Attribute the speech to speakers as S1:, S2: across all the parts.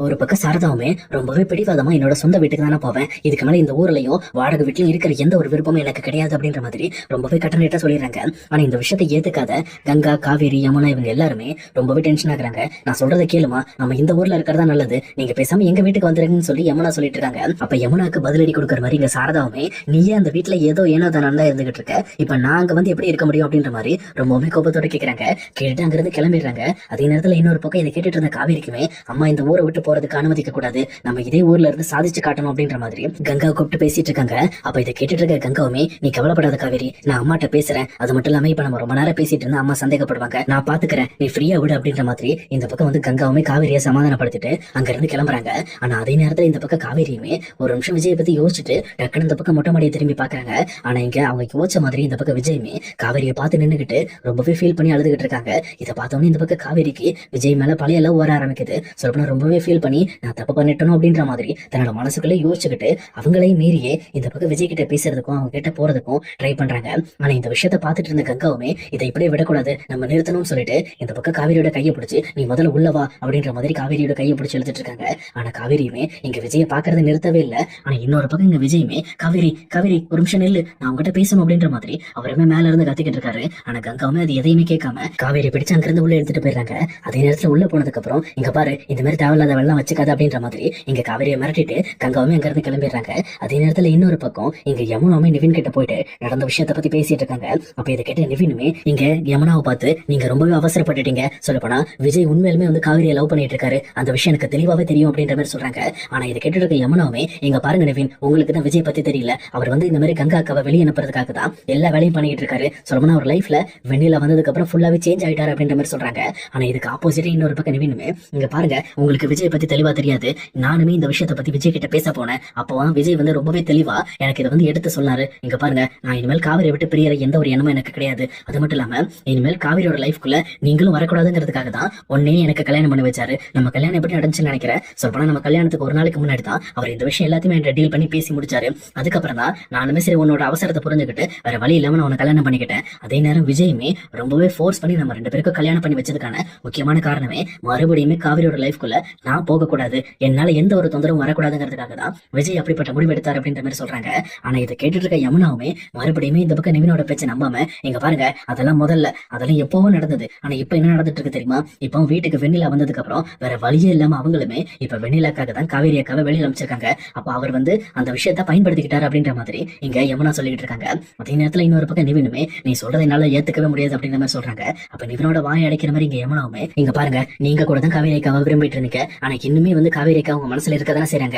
S1: ஒரு பக்கம் சாரதாவுமே ரொம்பவே பிடிவாதமா என்னோட சொந்த வீட்டுக்கு தானே போவேன், இதுக்கு மேல இந்த ஊர்லயும் வாடகை வீட்லயும் இருக்கிற எந்த ஒரு விருப்பமும் எனக்கு கிடையாது அப்படின்ற மாதிரி ரொம்பவே கட்டளையிட்டா சொல்லிடுறாங்க. ஆனா இந்த விஷயத்தை ஏத்துக்காத கங்கா, காவேரி, யமுனா இவங்க எல்லாருமே ரொம்பவே டென்ஷன் ஆகுறாங்க. நான் சொல்றதை கேளுமா, நம்ம இந்த ஊர்ல இருக்கிறதா நல்லது, நீங்க பேசாம எங்க வீட்டுக்கு வந்துருங்கன்னு சொல்லி யமுனா சொல்லிட்டு இருக்காங்க. அப்ப யமுனாக்கு பதிலடி கொடுக்குற மாதிரி இங்க சாரதாவுமே, நீயே அந்த வீட்டுல ஏதோ ஏனோ தானே இருந்துகிட்டு இருக்க, இப்ப நான் அங்க வந்து எப்படி இருக்க முடியும் அப்படின்ற மாதிரி ரொம்பவே கோபத்தோட கேட்கறாங்க. கேட்டு அங்கிருந்து கிளம்பிடுறாங்க. அதே நேரத்துல இன்னொரு பக்கம் இதை கேட்டுட்டு இருந்த காவேரிக்குமே, அம்மா இந்த ஊரை விட்டு போறதுக்கு அனுமதிக்க கூடாது, நம்ம இதே ஊர்ல இருந்து சாதிச்சு காட்டணும் அப்படின்ற மாதிரி கங்கா கூப்பிட்டு பேசிட்டு இருக்காங்க. அப்ப இதை கேட்டுட்டு இருக்க கங்காவுமே, நீ கவலைப்படாத காவேரி, நான் அம்மாட்ட பேசுறேன், அது மட்டும் இல்லாம இப்ப நம்ம ரொம்ப நேரம் பேசிட்டு இருந்தா அம்மா சந்தேகப்படுவாங்க, நான் பாத்துக்கிறேன், நீ ஃப்ரீயா விடு அப்படின்ற மாதிரி இந்த பக்கம் வந்து கங்காவுமே காவேரியை சமாதானப்படுத்திட்டு அங்க இருந்து கிளம்புறாங்க. ஆனா அதே நேரத்துல இந்த பக்கம் காவேரியுமே ஒரு நிமிஷம் விஜயை பத்தி யோசிச்சுட்டு டக்குனு இந்த பக்கம் மொட்டை மாடியை திரும்பி பாக்குறாங்க. ஆனா இங்க அவங்க யோசிச்ச மாதிரி இந்த பக்கம் விஜயுமே காவேரியை பார்த்து நின்னுகிட்டு ரொம்பவே ஃபீல் பண்ணி அழுதுகிட்டு இருக்காங்க. இதை பார்த்தோன்னே இந்த பக்கம் காவேரிக்கு விஜய் மேல பழைய லவ் வர ஆரம்பிக்குது. சொல்லப்போனா ரொம்பவே ஃபீல் பண்ணி நான் தப்பு பண்ணிட்டணும் அப்படின்ற மாதிரி தன்னோட மனசுக்குள்ளே யோசிச்சுக்கிட்டு அவங்களையும் மீறியே இந்த பக்கம் விஜய் கிட்ட பேசுறதுக்கும் அவங்க கிட்ட போறதுக்கும் ட்ரை பண்றாங்க. ஆனா இந்த விஷயத்த பார்த்துட்டு இருந்த கங்காவுமே இதை இப்படியே விடக்கூடாது, நம்ம நிறுத்தணும்னு சொல்லிட்டு இந்த பக்கம் காவேரியோட கையை பிடிச்சி நீ முதல்ல உள்ளவா அப்படின்ற மாதிரி காவேரியோட கையை பிடிச்சி எழுதிட்டு இருக்காங்க. ஆனா காவேரியுமே இங்க விஜயை பாக்குறத நிறுத்தவே இல்லை. ஆனா இன்னொரு பக்கம் இங்க விஜயுமே, காவேரி காவேரி ஒரு நிமிஷம் நில்லு, நான் உங்ககிட்ட பேசணும் அப்படின்ற மாதிரி அவருமே மேல இருந்து கத்திக்கிட்டு இருக்காரு. ஆனா கங்காவுமே அது எதையுமே கேட்காம காவேரி பிடிச்சு அங்கிருந்து உள்ள எடுத்துட்டு போயிடுறாங்க. அதே நேரத்துல உள்ள போனதுக்கு அப்புறம் இங்க பாரு, இந்த மாதிரி தேவையில்லாத வெள்ளம் வச்சுக்காது அப்படின்ற மாதிரி இங்க காவேரியை மிரட்டிட்டு கங்காவுமே அங்க இருந்து கிளம்பிடுறாங்க. அதே நேரத்துல இன்னொரு பக்கம் இங்க யமுனாவுமே நிவின் கிட்ட போயிட்டு நடந்த விஷயத்த பத்தி பேசிட்டு இருக்காங்க. அப்ப இதை கேட்ட நிவினுமே இங்க யமுனாவை பார்த்து, நீங்க ரொம்பவே அவசரப்பட்டுட்டீங்க, சொல்லப்போனா விஜய் உண்மையிலுமே வந்து காவேரியை லவ் பண்ணிட்டு இருக்காரு, அந்த விஷயம் எனக்கு தெளிவாவே தெரியும் அப்படின்ற மாதிரி சொல்றாங்க. ஆனா இதை கேட்டு இருக்க யமுனாவுமே, இங்க பாருங்க நிவின், உங்களுக்கு தான் விஜய் பத்தி தெரியல, அவர் வந்து இந்த மாதிரி கங்கா அக்காவை வெளியே அனுப்புறதுக்காக தான் எல்லா வேலையும் பண்ணிட்டு இருக்காரு, சொல்லப்போனா அவர் லைஃப்ல வெண்ணில வந்ததுக்கு அப்புறம் ஃபுல்லாவே சேஞ்ச் ஆயிட்டாரு அப்படின்ற மாதிரி சொல்றாங்க. ஆனா இதுக்கு ஆப்போசிட்டா இன்னொரு பக்கம் நிவினுமே, இங்க பாருங்க உங்களுக்கு விஜய் பத்தி தெளிவா தெரியாது, நானுமே இந்த விஷயத்த பத்தி விஜய் கிட்ட பேச போனேன், அப்போ விஜய் வந்து ரொம்பவே தெளிவா எனக்கு இதை வந்து எடுத்து சொன்னாரு. இங்க பாருங்க, நான் இனிமேல் காவேரியை விட்டு பிரியற எந்த ஒரு எண்ணமும் எனக்கு கிடையாது, அது மட்டும் இல்லாம இனிமேல் காவேரியோட லைஃப்குள்ள நீங்களும் வரக்கூடாதுங்கிறதுக்காக தான் ஒன்னே எனக்கு கல்யாணம் பண்ணி வச்சாரு. நம்ம கல்யாணம் எப்படி நடந்துச்சுன்னு நினைக்கிறேன், சொல்லப்போனா நம்ம கல்யாணத்துக்கு ஒரு நாளைக்கு முன்னாடி தான் அவர் இந்த விஷயம் எல்லாத்தையுமே என்கிட்ட டீல் பண்ணி பேசி முடிச்சாரு. அதுக்கப்புறம் தான் நானுமே சரி உன்னோட அவசரத்தை புரிஞ்சுக்கிட்டு வேற வழி இல்லாம நான் உன்னை கல்யாணம் பண்ணிக்கிட்டேன். அதே நேரம் விஜயுமே ரொம்பவே ஃபோர்ஸ் பண்ணி நம்ம ரெண்டு பேருக்கும் கல்யாணம் பண்ணி வச்சதுக்கான முக்கியமான காரணமே மறுபடியுமே காவேரியோட லைஃப்குள்ள நான் போகக்கூடாது, என்னால எந்த ஒரு தொந்தரவும் வரக்கூடாதுங்கிறதுக்காக தான் விஜய் அப்படிப்பட்ட முடிவு எடுத்தார் அப்படின்ற மாதிரி சொல்றாங்க. ஆனா இதை கேட்டுட்டு இருக்க யமுனாவுமே மறுபடியுமே இந்த பக்கம் நிவினோட பேச்சை நம்பாம, இங்க பாருங்க அதெல்லாம் முதல்ல அதெல்லாம் எப்பவும் நடந்தது, ஆனா இப்ப என்ன நடந்துட்டு இருக்கு தெரியுமா, இப்போ வீட்டுக்கு வெண்ணிலா வந்ததுக்கு அப்புறம் வேற வழியே இல்லாம அவங்களுமே இப்ப வெண்ணிலாக்காக தான் காவேரி அக்காவை வெளியில அமைச்சிருக்காங்க. அப்ப அவர் வந்து அந்த விஷயத்த பயன்படுத்திக்கிட்டாரு அப்படின்ற மாதிரி இங்க யமுனா சொல்லிட்டு இருக்காங்க. அதே நேரத்துல இன்னொரு பக்கம் நிவினுமே, நீ சொல்றதை என்னால ஏத்துக்கவே முடியாது அப்படின்ற மாதிரி சொல்றாங்க. அப்ப நிவினோட வாய் அடைக்கிற மாதிரி இங்க யமுனாவுமே, இங்க பாருங்க நீங்க கூட தான் காவேரி அக்காவை விரும்பிட்டு இருந்தீங்க, ஆனா இன்னுமே வந்து காவேரி அக்கா உங்க மனசுல இருக்கதானே செய்றாங்க,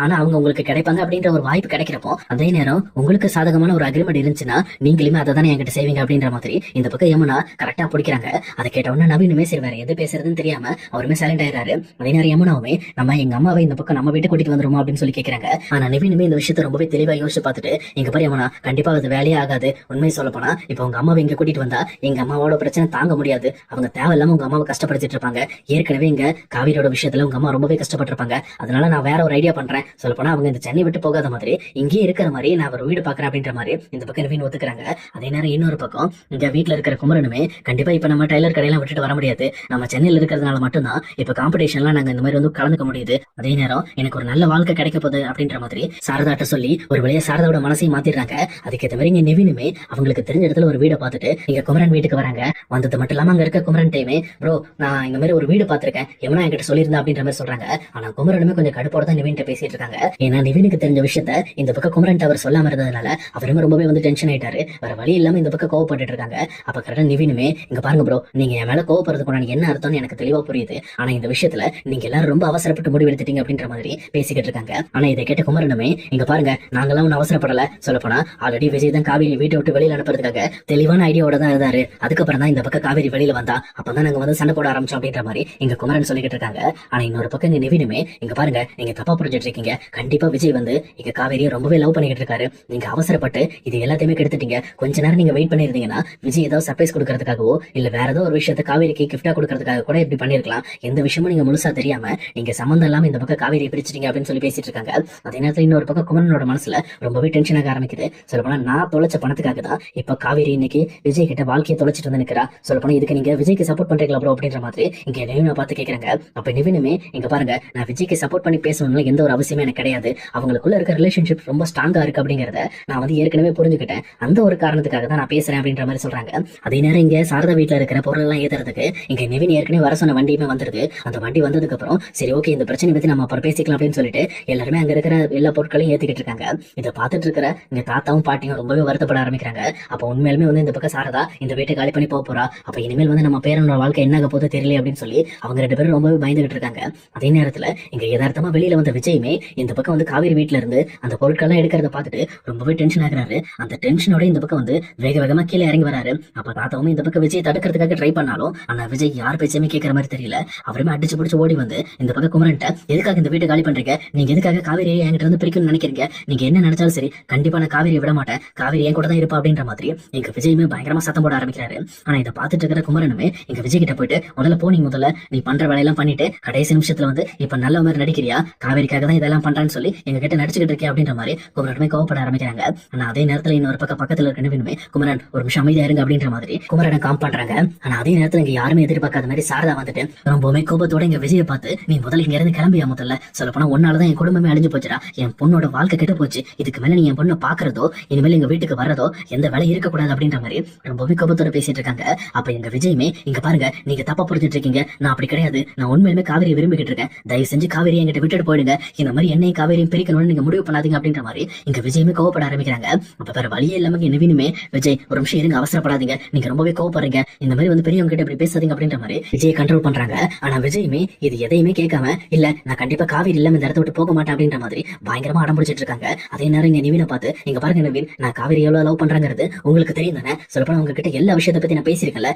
S1: ஆனா அவங்க உங்களுக்கு கிடைப்பாங்க அப்படின்ற ஒரு வாய்ப்பு கிடைக்கிறப்போ அதே நேரம் உங்களுக்கு சாதகமான ஒரு அக்ரிமெண்ட் இருந்துச்சுன்னா நீங்களுமே அதை தானே என்கிட்ட செய்வீங்க அப்படின்ற மாதிரி இந்த பக்கம் யமுனா கரெக்டா பிடிக்கிறாங்க. அதை கேட்டவுடனே நவீனுமே சரி வேற எது பேசுறதுன்னு தெரியாம அவருமே சைலண்ட் ஆயிடுறாரு. அதே நேரம் யமுனாவுமே, நம்ம எங்க அம்மாவை இந்த பக்கம் நம்ம வீட்டு கூட்டிட்டு வந்துருமா அப்படின்னு சொல்லி கேட்கறாங்க. ஆனா நவீனுமே இந்த விஷயத்த ரொம்பவே தெளிவா யோசிச்சு பார்த்துட்டு, இங்க பாரு யமுனா, கண்டிப்பா அது வேலையே ஆகாது, உண்மையை சொல்ல போனா இப்ப உங்க அம்மாவை இங்க கூட்டிட்டு வந்தா எங்க அம்மாவோட பிரச்சனை தாங்க முடியாது, அவங்க தேவையில்லாம உங்க அம்மாவை கஷ்டப்படுத்திட்டு இருப்பாங்க, ஏற்கனவே இங்க காவிரியோட விஷயத்துல உங்க அம்மா ரொம்பவே கஷ்டப்பட்டிருப்பாங்க, அதனால நான் வேற ஒரு ஐடியா பண்றேன், சொல்ல போனா அவங்க இந்த சென்னை விட்டு போகாத மாதிரி இங்கேயே இருக்கிற மாதிரி நான் ஒரு வீடு பாக்குறேன் அப்படின்ற மாதிரி இந்த பக்கம் நவீன் ஒத்துக்கிறாங்க. அதே நேரம் இன்னொரு பக்கம் இங்க வீட்டுல இருக்கிற குமரனுமே, கண்டிப்பா இப்ப நம்ம டைலர் கடையெல்லாம் விட்டுட்டு வர முடியாது, நம்ம சென்னையில இருக்கிறதுனால மட்டும்தான் இப்ப காம்படிஷன்லாம் நாங்க இந்த மாதிரி வந்து கலந்துக்க முடியுது, அதே நேரம் எனக்கு ஒரு நல்ல வாழ்க்கை கிடைக்க போகுது அப்படின்ற மாதிரி சாரதாட்ட சொல்லி ஒரு வழியா சாரதாவோட மனசையும் மாத்திடுறாங்க. அதுக்கேற்ற மாதிரி இங்க நிவினுமே அவங்களுக்கு தெரிஞ்ச இடத்துல ஒரு வீடை பார்த்துட்டு இங்க குமரன் வீட்டுக்கு வராங்க. வந்தது மட்டும் இல்லாம அங்க இருக்க குமரன் டைமே, ப்ரோ நான் இந்த மாதிரி ஒரு வீடு பாத்திருக்கேன், எவனா என்கிட்ட சொல்லியிருந்தா அப்படின்ற மாதிரி சொல்றாங்க. ஆனா குமரனுமே கொஞ்சம் கடுப்போட தான் நிவின் பேசிட்டு இருக்காங்க. ஏன்னா நிவினுக்கு தெரிஞ்ச விஷயத்த இந்த பக்கம் குமரன் அவர் சொல்லாம இருந்ததுனால அவருமே ரொம்பவே வந்து டென்ஷன் ஆயிட்டாரு. வேற வழி இல்லாம இந்த பக்கம் கோவப்பட்டு இருக்காங்க. அப்ப கரெக்டா நிவினுமே, இங்க பாருங்க ப்ரோ, நீங்க என் மேல கோவப்படுறதுக்கு என்ன அர்த்தம்னு எனக்கு தெளிவா புரியுது, ஆனா இந்த விஷயத்துல நீங்க எல்லாரும் ரொம்ப அவசரப்பட்டு முடிவு எடுத்துட்டீங்க அப்படின்ற மாதிரி பேசிக்கிட்டு இருக்காங்க. ஆனா இதை கேட்ட குமரனுமே, இங்க பாருங்க நாங்கெல்லாம் ஒன்னும் அவசரப்படல, சொல்லப்போனா ஆல்ரெடி விஜய் தான் காவேரி வீட்டை விட்டு வெளியில அனுப்புறதுக்காக தெளிவான ஐடியாவோட தான் இருந்தாரு, அதுக்கப்புறம் தான் இந்த பக்கம் காவேரி வெளியில வந்தா அப்பதான் நாங்க வந்து சண்டை போட ஆரம்பிச்சோம் அப்படின்ற மாதிரி இங்க குமரன் சொல்லிக்கிட்டு இருக்காங்க. ஆனா இன்னொரு பக்கம் இங்க நிவினுமே, இங்க பாருங்க நீங்க தப்பா புரிஞ்சிட்டு இருக்கீங்க, கண்டிப்பா விஜய் வந்து இங்க காவேரியை ரொம்பவே லவ் பண்ணிக்கிட்டு இருக்காரு, நீங்க அவசரப்பட்டு இது எல்லாத்தையுமே கெடுத்துட்டீங்க, கொஞ்ச நேரம் நீங்க வெயிட் பண்ணிருந்தீங்கன்னா விஜய் ஏதாவது சர்ப்ரைஸ் கொடுக்கறதுக்காகவோ இல்ல வேற ஏதோ ஒரு விஷயத்த காவேரிக்கு கிஃப்டா கொடுக்கறதுக்காக கூட இப்படி பண்ணிருக்கலாம், எந்த விஷயமும் நீங்க முழுசா தெரியாம நீங்க சம்பந்தம் இல்லாம இந்த பக்கம் காவேரியை பிரிச்சிட்டீங்க அப்படின்னு சொல்லி பேசிட்டு இருக்காங்க. அதே நேரத்தில் இன்னொரு பக்கம் குமரனோட மனசுல ரொம்பவே டென்ஷன் ஆக ஆரம்பிக்குது. சொல்லப்போனா நான் தொலைச்ச பணத்துக்காக தான் இப்ப காவேரி இன்னைக்கு விஜய் கிட்ட வாழ்க்கையை தொலைச்சிட்டு வந்து நிக்கிறா, சொல்லப்போனா இதுக்கு நீங்க விஜய்க்கு சப்போர்ட் பண்றீங்களா ப்ரோ அப்படின்ற மாதிரி இங்க நிவினை பார்த்து கேட்கறாங்க. அப்ப நிவினுமே விஜயுமே இங்க பாருங்க, நான் விஜய்க்கு சப்போர்ட் பண்ணி பேசணும்னு எந்த ஒரு அவசியமே எனக்கு கிடையாது. அவங்களுக்குள்ள இருக்க ரிலேஷன்ஷிப் ரொம்ப ஸ்ட்ராங்கா இருக்கு அப்படிங்கறத நான் வந்து ஏற்கனவே புரிஞ்சுக்கிட்டேன். அந்த ஒரு காரணத்துக்காக தான் நான் பேசுறேன் அப்படின்ற மாதிரி சொல்றாங்க. அதே நேரம் இங்க சாரதா வீட்டுல இருக்கிற பொருள் எல்லாம் ஏத்துறதுக்கு இங்க நிவின் ஏற்கனவே வர சொன்ன வண்டியுமே வந்துருது. அந்த வண்டி வந்ததுக்கு அப்புறம் சரி ஓகே, இந்த பிரச்சனை பத்தி நம்ம அப்புறம் பேசிக்கலாம் அப்படின்னு சொல்லிட்டு எல்லாருமே அங்க இருக்கிற எல்லா பொருட்களையும் ஏத்திக்கிட்டு இருக்காங்க. இதை பார்த்துட்டு இருக்கிற இங்க தாத்தாவும் பாட்டியும் ரொம்பவே வருத்தப்பட ஆரம்பிக்கிறாங்க. அப்ப உண்மையிலுமே வந்து இந்த பக்கம் சாரதா இந்த வீட்டை காலி பண்ணி போறா. அப்ப இனிமேல் வந்து நம்ம பேரனோட வாழ்க்கை என்ன ஆக போதோ தெரியல அப்படின்னு சொல்லி அவங்க 2 பேரும் ரொம்பவே பயந்துகிட்டு இருக்காங்க. அதே நேரத்துல இங்க யதார்த்தமா வெளியில வந்த விஜயுமே இந்த பக்கம் வந்து காவேரி வீட்டுல இருந்து அந்த பொருட்கள்லாம் எடுக்கிறத பார்த்துட்டு ரொம்பவே டென்ஷன் ஆகுறாரு. அந்த டென்ஷனோட இந்த பக்கம் வந்து வேக வேகமா கீழே இறங்கி வராரு. அப்ப தாத்தாவும் இந்த பக்கம் விஜய் தடுக்கிறதுக்காக ட்ரை பண்ணாலும் ஆனா விஜய் யார் பேச்சுமே கேட்கற மாதிரி தெரியல. அவருமே அடிச்சு பிடிச்சு ஓடி வந்து இந்த பக்கம் குமரன்ட்ட, எதுக்காக இந்த வீட்டை காலி பண்றீங்க? நீங்க எதுக்காக காவேரியை என்கிட்ட இருந்து பிரிக்கணும்னு நினைக்கிறீங்க? நீங்க என்ன நினைச்சாலும் சரி, கண்டிப்பா நான் காவேரியை விட மாட்டேன், காவேரி என் கூட தான் இருப்பா அப்படின்ற மாதிரி எங்க விஜயுமே பயங்கரமா சத்தம் போட ஆரம்பிக்கிறாரு. ஆனா இதை பார்த்துட்டு இருக்கிற குமரனுமே எங்க விஜய் கிட்ட போயிட்டு, முதல்ல நீ பண்ற வேலையெல்லாம் பண்ணிட்டு கடைசி நிமிஷத்துல வந்து இப்ப நல்ல மாதிரி நடிக்கிறியா, காவேரிக்காக தான் இதெல்லாம் பண்றான்னு சொல்லி எங்க கிட்ட நடிச்சுக்கிட்டு இருக்கே அப்படின்ற மாதிரி குமரனுமே கோவப்பட ஆரம்பிக்கிறாங்க. ஆனா அதே நேரத்துல இன்னொரு பக்கத்துல இருக்க நிவினுமே, குமரன் ஒரு நிமிஷம் அமைதியா இருங்க அப்படின்ற மாதிரி குமரனை காம் பண்றாங்க. ஆனா அதே நேரத்துல இங்க யாருமே எதிர்பார்க்காத மாதிரி சாரதா வந்துட்டு ரொம்பவுமே கோபத்தோட இங்க விஜயை பார்த்து, நீ முதல்ல இங்க இருந்து கிளம்பியா, முதல்ல சொல்ல போனா உன்னாலதான் என் குடும்பமே அழிஞ்சு போச்சுடா, என் பொண்ணோட வாழ்க்கை கெட்டு போச்சு, இதுக்கு மேல நீ என் பொண்ணை பாக்குறதோ இனிமேல் எங்க வீட்டுக்கு வர்றதோ எந்த வேலை இருக்கக்கூடாது அப்படின்ற மாதிரி ரொம்பவே கோபத்தோட பேசிட்டு இருக்காங்க. அப்ப எங்க விஜயுமே, இங்க பாருங்க நீங்க தப்பா புரிஞ்சுட்டு இருக்கீங்க, நான் அப்படி கிடையாது, நான் உண்மையிலுமே காவேரியை விரும்பிக்கிட்டு இருக்கேன், தயவு செஞ்சு காவேரி என்கிட்ட விட்டுட்டு போயிடுங்க, இந்த மாதிரி என்னையும் காவேரியும் பிரிக்கணும்னு நீங்க முடிவு பண்ணாதீங்க அப்படின்ற மாதிரி இங்க விஜயுமே கோவப்பட ஆரம்பிக்கிறாங்க. அப்ப வேற வழியே இல்லாம நிவினுமே, விஜய் ஒரு நிமிஷம் இருங்க, அவசரப்படாதீங்க, நீங்க ரொம்பவே கோவப்படுறீங்க, இந்த மாதிரி வந்து பெரியவங்க கிட்ட இப்படி பேசாதீங்க அப்படின்ற மாதிரி விஜய் கண்ட்ரோல் பண்றாங்க. ஆனா விஜயுமே இது எதையுமே கேட்காம, இல்ல நான் கண்டிப்பா காவேரி இல்லாம இந்த இடத்த விட்டு போக மாட்டேன் அப்படின்ற மாதிரி பயங்கரமா அடம் பிடிச்சிட்டு இருக்காங்க. அதே நேரம் இங்க நிவினை பார்த்து, இங்க பாருங்க நிவின், நான் காவேரி எவ்வளவு லவ் பண்றாங்கிறது உங்களுக்கு தெரியும் தானே, சொல்லப்போனா உங்ககிட்ட எல்லா விஷயத்தை பத்தி நான் பேசியிருக்கேன்ல,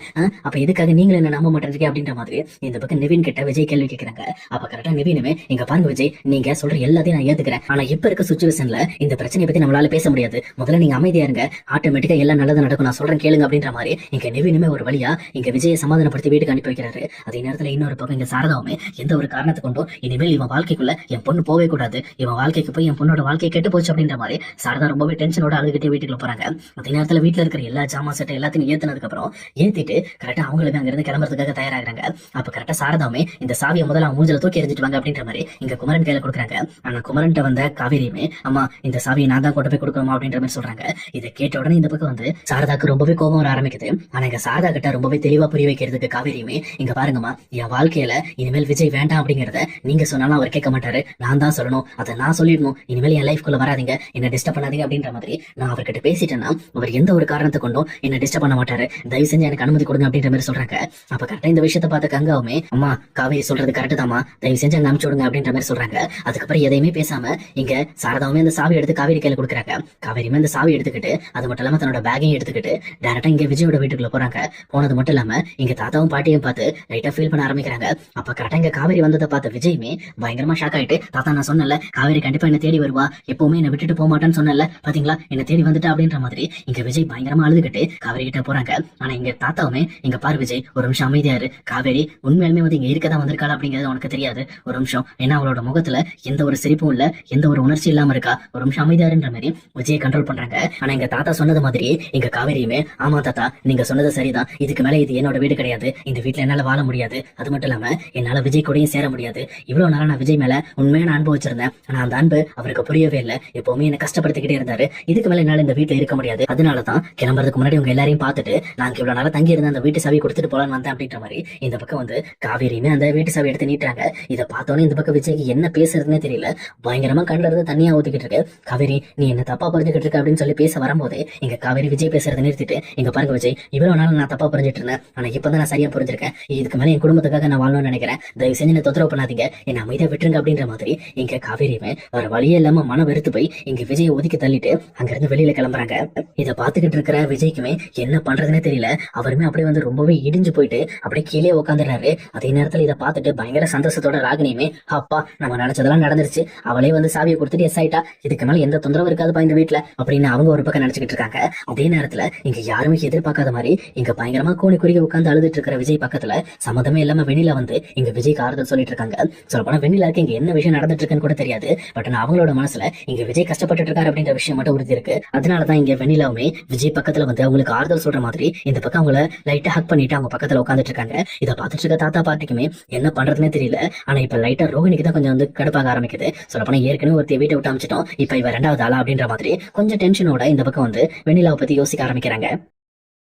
S1: அப்ப எதுக்காக நீங்களும் என்ன நம்ப மாட்டேங்க அப்படின்ற மாதிரி இந்த பக்கம் நிவின் கிட்ட விஜய் கேள்வி கேட்கிறாங்க. அப்ப கரெக்டா நிவினுமே, இங்க பாருங்க விஜய், நீங்க சொல்ற எல்லாத்தையும் நான் ஏத்துக்கிறேன், ஆனா இப்ப இருக்க சுச்சுவேஷன்ல இந்த பிரச்சனையை பத்தி நம்மளால பேச முடியாது, முதல்ல நீங்க அமைதியா இருங்க, ஆட்டோமேட்டிக்கா எல்லாம் நல்லது நடக்கும், நான் சொல்றேன் கேளுங்க அப்படின்ற மாதிரி இங்க நிவினுமே ஒரு வழியா இங்க விஜயை சமாதானப்படுத்தி வீட்டுக்கு அனுப்பி வைக்கிறாரு. அதே நேரத்துல இன்னொரு பக்கம் இங்க சாரதாவுமே எந்த ஒரு காரணத்தை கொண்டும் இனிமேல் இவன் வாழ்க்கைக்குள்ள என் பொண்ணு போவே கூடாது, இவன் வாழ்க்கைக்கு போய் என் பொண்ணோட வாழ்க்கை கெட்டு போச்சு அப்படின்ற மாதிரி சாரதா ரொம்பவே டென்ஷனோட அழுதுகிட்டே வீட்டுக்குள்ள போறாங்க. அதே நேரத்துல வீட்டுல இருக்கிற எல்லா ஜாமா சட்டை எல்லாத்தையும் ஏத்தினதுக்கு அப்புறம் ஏத்திட்டு கரெக்டா அவங்களுக்கு அங்க இருந்து கிளம்புறதுக்காக தயாராகிறாங்க. அப்ப கரெக்டா சாரதாவுமே இந்த சாவியை முதல்ல அவங்க மூஞ்சில தூக்கி எறிஞ்சிட்டு வாங்க அப்படின்ற மாதிரி இங்க குமரன் கையில கொடுக்குறாங்க. ஆனா குமரன்ட்ட வந்த காவேரியுமே, அம்மா இந்த சாவியை நான் தான் கொண்டு போய் கொடுக்கணுமா அப்படின்ற மாதிரி சொல்றாங்க. இதை கேட்ட உடனே இந்த பக்கம் வந்து சாரதாக்கு ரொம்பவே கோபம் வர ஆரம்பிக்குது. ஆனா இங்க சாரதா கிட்ட ரொம்பவே தெளிவா புரிய வைக்கிறதுக்கு காவேரியுமே, இங்க பாருங்கம்மா, என் வாழ்க்கையில இனிமேல் விஜய் வேண்டாம் அப்படிங்கறத நீங்க சொன்னாலும் அவர் கேட்க மாட்டாரு, நான் தான் சொல்லணும், அதை நான் சொல்லிடணும், இனிமேல் என் லைஃப்குள்ள வராதீங்க, என்ன டிஸ்டர்ப் பண்ணாதீங்க அப்படின்ற மாதிரி நான் அவர்கிட்ட பேசிட்டேன்னா அவர் எந்த ஒரு காரணத்தை கொண்டும் என்ன டிஸ்டர்ப் பண்ண மாட்டாரு, தயவு செஞ்சு எனக்கு அனுமதி கொடுங்க அப்படின்ற மாதிரி சொல்றாங்க. அப்ப கரெக்டா இந்த விஷயத்தை பார்த்த கங்காவுமே, அம்மா காவேரி சொல்றது கரெக்ட் தாமா, தயவு செஞ்சு அங்க அனுப்பிச்சு விடுங்க அப்படின்ற மாதிரி சொல்றாங்க. அதுக்கப்புறம் எதையுமே பேசாம இங்க சாரதாவுமே அந்த சாவி எடுத்து காவேரி கையில கொடுக்குறாங்க. காவேரியுமே அந்த சாவி எடுத்துக்கிட்டு அது மட்டும் இல்லாம தன்னோட பேக்கையும் எடுத்துக்கிட்டு டேரக்டா இங்க விஜயோட வீட்டுக்குள்ள போறாங்க. போனது மட்டும் இல்லாம இங்க தாத்தாவும் பாட்டியும் பார்த்து லைட்டா ஃபீல் பண்ண ஆரம்பிக்கிறாங்க. அப்ப கரெக்டா இங்க காவேரி வந்ததை பார்த்த விஜயுமே பயங்கரமா ஷாக் ஆயிட்டு, தாத்தா நான் சொன்னல காவேரி கண்டிப்பா என்ன தேடி வருவா, எப்பவுமே என்ன விட்டுட்டு போக மாட்டான்னு சொன்னல, பாத்தீங்களா என்ன தேடி வந்துட்டா அப்படின்ற மாதிரி இங்க விஜய் பயங்கரமா அழுதுகிட்டு காவேரி கிட்ட போறாங்க. ஆனா இங்க தாத்தாவுமே, இங்க பாரு விஜய், ஒரு நிமிஷம் அமைதியாரு, காவேரி உண்மையாலுமே வந்து இங்க இருக்கதான் வந்திருக்காள் அப்படிங்கிறது உனக்கு தெரியாது, ஒரு நிமிஷம், ஏன்னா அவளோட முகத்துல எந்த ஒரு சிரிப்பும் இல்ல, எந்த ஒரு உணர்ச்சி இல்லாம இருக்கா, ஒரு நிமிஷம் அமைதியாருன்ற மாதிரி விஜய் கண்ட்ரோல் பண்றாங்க. ஆனா எங்க தாத்தா சொன்னது மாதிரி இங்க காவேரியுமே, ஆமா தாத்தா நீங்க சொன்னது சரிதான், இதுக்கு மேல இது என்னோட வீடு கிடையாது, இந்த வீட்டுல என்னால வாழ முடியாது, அது மட்டும் இல்லாம என்னால விஜய் கூடயும் சேர முடியாது, இவ்வளவு நாளா நான் விஜய் மேல உண்மையான அன்பு வச்சிருந்தேன், ஆனா அந்த அன்பு அவருக்கு புரியவே இல்லை, எப்பவுமே என்ன கஷ்டப்படுத்திக்கிட்டே இருந்தாரு, இதுக்கு மேல என்னால இந்த வீட்டுல இருக்க முடியாது, அதனாலதான் கிளம்புறதுக்கு முன்னாடி உங்க எல்லாரையும் பார்த்துட்டு நாங்க இவ்வளவு நாளா தங்கி இருந்த அந்த வீட்டு சாவி கொடுத்துட்டு போலான்னு வந்தேன் அப்படின்ற மாதிரி இந்த பக்கம் வந்து காவேரியுமே அந்த வீட்டு சாவி எடுத்து நீட்டுறாங்க. இதை பார்த்தோன்னே இந்த பக்கம் விஜய்க்கு என்ன பேசுறதுன்னே தெரியல, பயங்கரமா கண்ணுல இருந்து தனியா ஊத்திக்கிட்டு இருக்கு. காவேரி நீ என்ன தப்பா புரிஞ்சுக்கிட்டு இருக்க அப்படின்னு சொல்லி பேச வரும்போதே இங்க காவேரி விஜய் பேசுறதை நிறுத்திட்டு, இங்க பாருங்க விஜய், இவ்வளவு நாள் நான் தப்பா புரிஞ்சுட்டு இருந்தேன், ஆனா இப்பதான் நான் சரியா புரிஞ்சிருக்கேன், இதுக்கு மேல என் குடும்பத்துக்காக நான் வாழணும்னு நினைக்கிறேன், தயவு செஞ்சு என்ன தொந்தரவு பண்ணாதீங்க, என்ன அமைதியா விட்டுருங்க அப்படின்ற மாதிரி இங்க காவேரியுமே வேற வழியே இல்லாம மன வெறுத்து போய் இங்க விஜயை ஒதுக்கி தள்ளிட்டு அங்க இருந்து வெளியில கிளம்புறாங்க. இதை பாத்துக்கிட்டு இருக்கிற விஜய்க்குமே என்ன பண்றதுன்னே தெரியல, அவருமே அப்படியே வந்து ரொம்பவே இடிஞ்சு போயிட்டு அப்படியே கீழே உட்காந்துறாரு. அதே நேரத்துல இதை பார்த்துட்டு பயங்கர சந்தோஷத்தோட ராகினியுமே, அப்பா நம்ம நினைச்சதெல்லாம் நடந்துருச்சு, அவளே வந்து சாவியை கொடுத்துட்டு எஸ் ஆயிட்டா, இதுக்கு மேல எந்த தொந்தரவும் இருக்காதுப்பா இந்த வீட்டுல அப்படின்னு அவங்க ஒரு பக்கம் நினைச்சுக்கிட்டு இருக்காங்க. அதே நேரத்துல இங்க யாருமே எதிர்பார்க்காத மாதிரி இங்க பயங்கரமா கோணி குறுகி உட்காந்து அழுதுட்டு இருக்கிற விஜய் பக்கத்துல சம்மந்தமே இல்லாம வெண்ணிலா வந்து இங்க விஜய்க்கு ஆறுதல் சொல்லிட்டு இருக்காங்க. சொல்ல போனா வெண்ணிலாக்கு இங்க என்ன விஷயம் நடந்துட்டு இருக்குன்னு கூட தெரியாது, பட் அவங்களோட மனசுல இங்க விஜய் கஷ்டப்பட்டு இருக்காரு அப்படின்ற விஷயம் மட்டும் உறுதி இருக்கு. அதனாலதான் இங்க வெண்ணிலாவுமே விஜய் பக்கத்துல வந்து அவங்களுக்கு ஆறுதல் சொல்ற மாதிரி இந்த பக்கம் அவங்கள லைட்டா ஹக் பண்ணிட்டு அவங்க பக்கத்துல உட்காந்துட்டு இருக்காங்க. இதை பார்த்துட்டு இருக்க தாத்தா பாட்டிக்குமே என்ன பண்றதுனே தெரியல. ஆனா இப்ப லைட்டா ரோகிணிக்கு தான் கொஞ்சம் வந்து கடுப்பாக ஆரம்பிக்குது. சொல்லப்போனா ஏற்கனவே ஒருத்தைய வீட்டை விட்டு அமைச்சிட்டோம், இப்ப இவ ரெண்டாவது ஆளா அப்படின்ற மாதிரி கொஞ்சம் டென்ஷனோட இந்த பக்கம் வந்து வெண்ணிலாவை பத்தி யோசிக்க ஆரம்பிக்கிறாங்க.